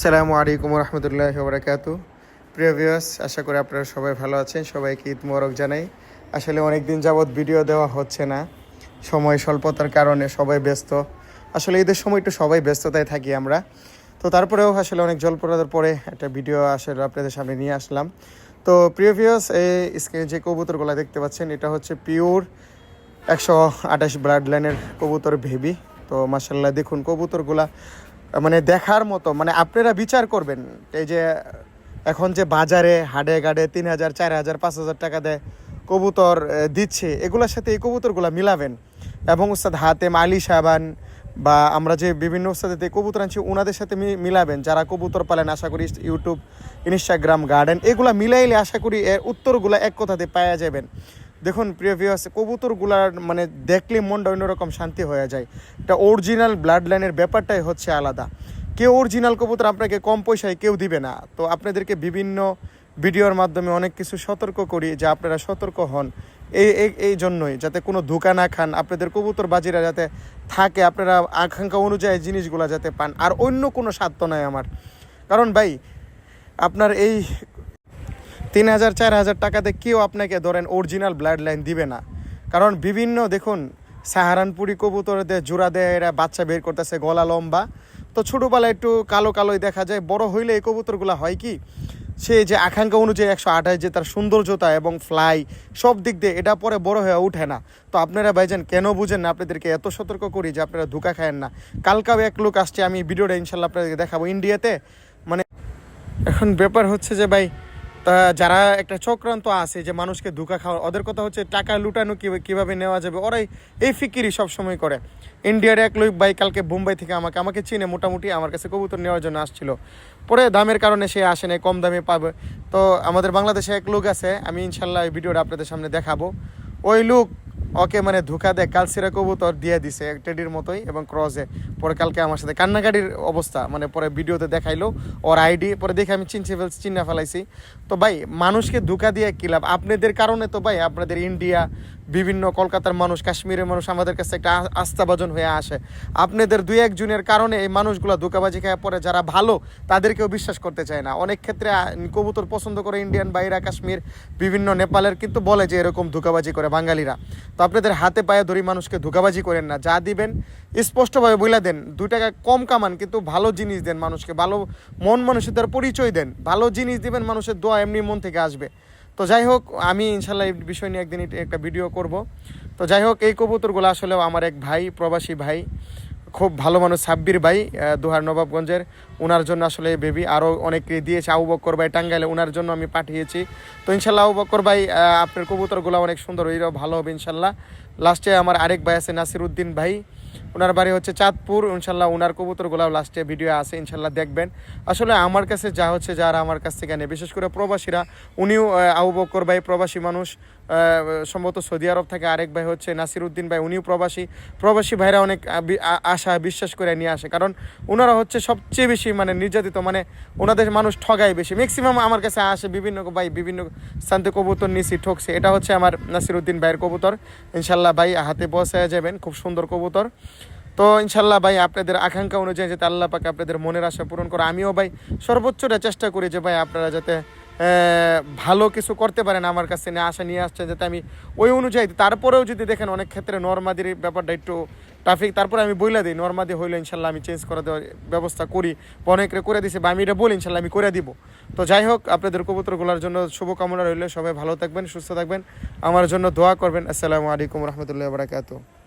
আসসালামু আলাইকুম রহমতুল্লাহ বারাকাতু। প্রিয় ভিউয়ার্স, আশা করি আপনারা সবাই ভালো আছেন। সবাইকে ঈদ মোবারক জানাই। আসলে অনেক দিন যাবৎ ভিডিও দেওয়া হচ্ছে না, সময় স্বল্পতার কারণে সবাই ব্যস্ত। আসলে ঈদের সময় একটু সবাই ব্যস্ততায় থাকি আমরা। তো তারপরেও আসলে অনেক জল্পনার পরে একটা ভিডিও আসলে আপনাদের সামনে নিয়ে আসলাম। তো প্রিয় ভিউয়ার্স, এই স্ক্রিনে যে কবুতরগুলো দেখতে পাচ্ছেন, এটা হচ্ছে পিওর 128 ব্লাড লাইনের কবুতর ভেবি। তো মাশাআল্লাহ দেখুন কবুতরগুলা মানে দেখার মতো, মানে আপনারা বিচার করবেন। এই যে এখন যে বাজারে হাডে গাডে 3,000 4,000 5,000 টাকা দেয় কবুতর দিচ্ছে, এগুলোর সাথে এই কবুতরগুলো মিলাবেন। এবং উস্তাদ হাতেম আলী সাবান বা আমরা যে বিভিন্ন উস্তাদের কবুতর আনছি ওনাদের সাথে মিলাবেন, যারা কবুতর পালেন। আশা করি ইউটিউব, ইনস্টাগ্রাম, গার্ডেন এগুলা মিলাইলে আশা করি এর উত্তরগুলো এক কথাতে পাওয়া যাবেন। দেখুন প্রিয় ভিউয়ার্স, কবুতরগুলার মানে দেখলে মনটা অন্যরকম শান্তি হয়ে যায়। এটা অরিজিনাল ব্লাড লাইনের ব্যাপারটাই হচ্ছে আলাদা। কেউ অরিজিনাল কবুতর আপনাকে কম পয়সায় কেউ দিবে না। তো আপনাদেরকে বিভিন্ন ভিডিওর মাধ্যমে অনেক কিছু সতর্ক করি যে আপনারা সতর্ক হন। এই জন্যই যাতে কোনো ধোঁকা না খান, আপনাদের কবুতরবাজিরা যাতে থাকে, আপনারা আকাঙ্ক্ষা অনুযায়ী জিনিসগুলো যাতে পান। আর অন্য কোনো স্বার্থ নাই আমার। কারণ ভাই, আপনার এই 3,000 4,000 টাকাতে কেউ আপনাকে ধরেন অরিজিনাল ব্লাড লাইন দিবে না। কারণ বিভিন্ন দেখুন সাহারানপুরি কবুতরদের জোড়া দেয়, এরা বাচ্চা বের করতেছে, গলা লম্বা। তো ছোটোবেলায় একটু কালো কালোই দেখা যায়, বড় হইলে এই কবুতরগুলো হয় কি, সে যে আকাঙ্ক্ষা অনুযায়ী 128 যে তার সৌন্দর্যতা এবং ফ্লাই সব দিক দিয়ে এটা পরে বড় হয়ে ওঠে না। তো আপনারা ভাইজান কেন বুঝেন না? আপনাদেরকে এত সতর্ক করি যে আপনারা ধোঁকা খায়েন না। কালকাও এক লোক আসছে, আমি ভিডিওটা ইনশাল্লাহ আপনাদেরকে দেখাবো, ইন্ডিয়াতে। মানে এখন ব্যাপার হচ্ছে যে ভাই, তা যারা একটা চক্রান্ত আছে যে মানুষকে ধোঁকা খাওয়া, ওদের কথা হচ্ছে টাকা লুটানো কীভাবে নেওয়া যাবে, ওরাই এই ফিকিরই সবসময় করে। ইন্ডিয়ার এক লোক ভাই কালকে মুম্বাই থেকে আমাকে চিনে মোটামুটি, আমার কাছে কবুতর নেওয়ার জন্য আসছিল। পরে দামের কারণে সে আসে না, কম দামে পাবে। তো আমাদের বাংলাদেশে এক লোক আছে, আমি ইনশাল্লাহ এই ভিডিওটা আপনাদের সামনে দেখাবো। ওই লোক ওকে মানে ধোঁকা দেয়, কালসিরা কবুতর দিয়ে দিছে টেডির মতোই এবং ক্রসে। পরে কালকে আমার সাথে কান্নাকাটির অবস্থা, মানে পরে ভিডিওতে দেখাইলো ওর আইডি, পরে দেখে আমি চিন্না ফেলাইছি। তো ভাই মানুষকে ধোঁকা দিয়ে কী লাভ? আপনাদের কারণে তো ভাই আপনাদের ইন্ডিয়া, বিভিন্ন কলকাতার মানুষ, কাশ্মীরের মানুষ আমাদের কাছে একটা আস্থাভাজন হয়ে আসে। আপনাদের 2-1 জনের কারণে এই মানুষগুলো ধোঁকাবাজি খায়, পরে যারা ভালো তাদেরকেও বিশ্বাস করতে চায় না। অনেক ক্ষেত্রে কবুতর পছন্দ করে ইন্ডিয়ান বাইরা, কাশ্মীর, বিভিন্ন নেপালের, কিন্তু বলে যে এরকম ধোঁকাবাজি করে বাঙালিরা। তো আপনাদের হাতে পায়ে ধরি মানুষকে ধোঁকাবাজি করেন না। যা দিবেন স্পষ্টভাবে বলে দেন, 2 টাকা কম কামান কিন্তু ভালো জিনিস দেন মানুষকে, ভালো মন মানুষের পরিচয় দেন, ভালো জিনিস দিবেন, মানুষের দোয়া এমনি মন থেকে আসবে। তো যাই হোক, আমি ইনশাল্লাহ এই বিষয় নিয়ে একদিন একটা ভিডিও করব। তো যাই হোক, এই কবুতরগুলো আসলেও আমার এক ভাই, প্রবাসী ভাই, খুব ভালো মানুষ, সাব্বির ভাই, দোহার নবাবগঞ্জের, ওনার জন্য আসলে এই বেবি। আরও অনেকে দিয়েছে, আবু বক্কর ভাই টাঙ্গাইলে, ওনার জন্য আমি পাঠিয়েছি। তো ইনশাল্লাহ আবু বক্কর ভাই, আপনার কবুতরগুলো অনেক সুন্দর, ওইটাও ভালো হবে ইনশাল্লাহ। লাস্টে আমার আরেক ভাই আছে নাসির উদ্দিন ভাই, ওনার বাড়ি হচ্ছে চাঁদপুর। ইনশাল্লাহ ওনার কবুতরগুলো লাস্টে ভিডিও আছে, ইনশাল্লাহ দেখবেন। আসলে আমার কাছে যা হচ্ছে, যারা আমার কাছ থেকে নেয়, বিশেষ করে প্রবাসীরা, উনিও আবু বক্কর ভাই প্রবাসী মানুষ, সম্ভবত সৌদি আরব থাকে। আরেক ভাই হচ্ছে নাসির উদ্দিন ভাই, উনিও প্রবাসী ভাইরা অনেক আশা বিশ্বাস করে নিয়ে আসে। কারণ ওনারা হচ্ছে সবচেয়ে বেশি মানে নির্যাতিত, মানে ওনাদের মানুষ ঠগায় বেশি। ম্যাক্সিমাম আমার কাছে আসে বিভিন্ন ভাই, বিভিন্ন স্থানতে কবুতর নিছি, ঠকছে। এটা হচ্ছে আমার নাসির উদ্দিন ভাইয়ের কবুতর। ইনশাল্লাহ ভাই হাতে পৌঁছায় যাবেন, খুব সুন্দর কবুতর। তো ইনশাল্লাহ ভাই আপনাদের আকাঙ্ক্ষা অনুযায়ী যাতে আল্লাহ পাক আপনাদের মনের আশা পূরণ করে, আমিও ভাই সর্বোচ্চটা চেষ্টা করি যে ভাই আপনারা যাতে ভালো কিছু করতে পারেন। আমার কাছে আশা নিয়ে আসছেন যাতে আমি ওই অনুযায়ী, তারপরেও যদি দেখেন অনেক ক্ষেত্রে নরমাদির ব্যাপারটা একটু ট্রাফিক, তারপরে আমি বইলা দিই নরমাদি হইলে ইনশাল্লাহ আমি চেঞ্জ করে দেওয়ার ব্যবস্থা করি, বা অনেকে করে দিছি, বা আমি এটা বলি ইনশাল্লাহ আমি করে দিব। তো যাই হোক, আপনাদের কবুতরগুলোর জন্য শুভকামনা রইলে, সবাই ভালো থাকবেন, সুস্থ থাকবেন, আমার জন্য দোয়া করবেন। আসসালামু আলাইকুম রহমতুল্লাহ বারাকাতুহু।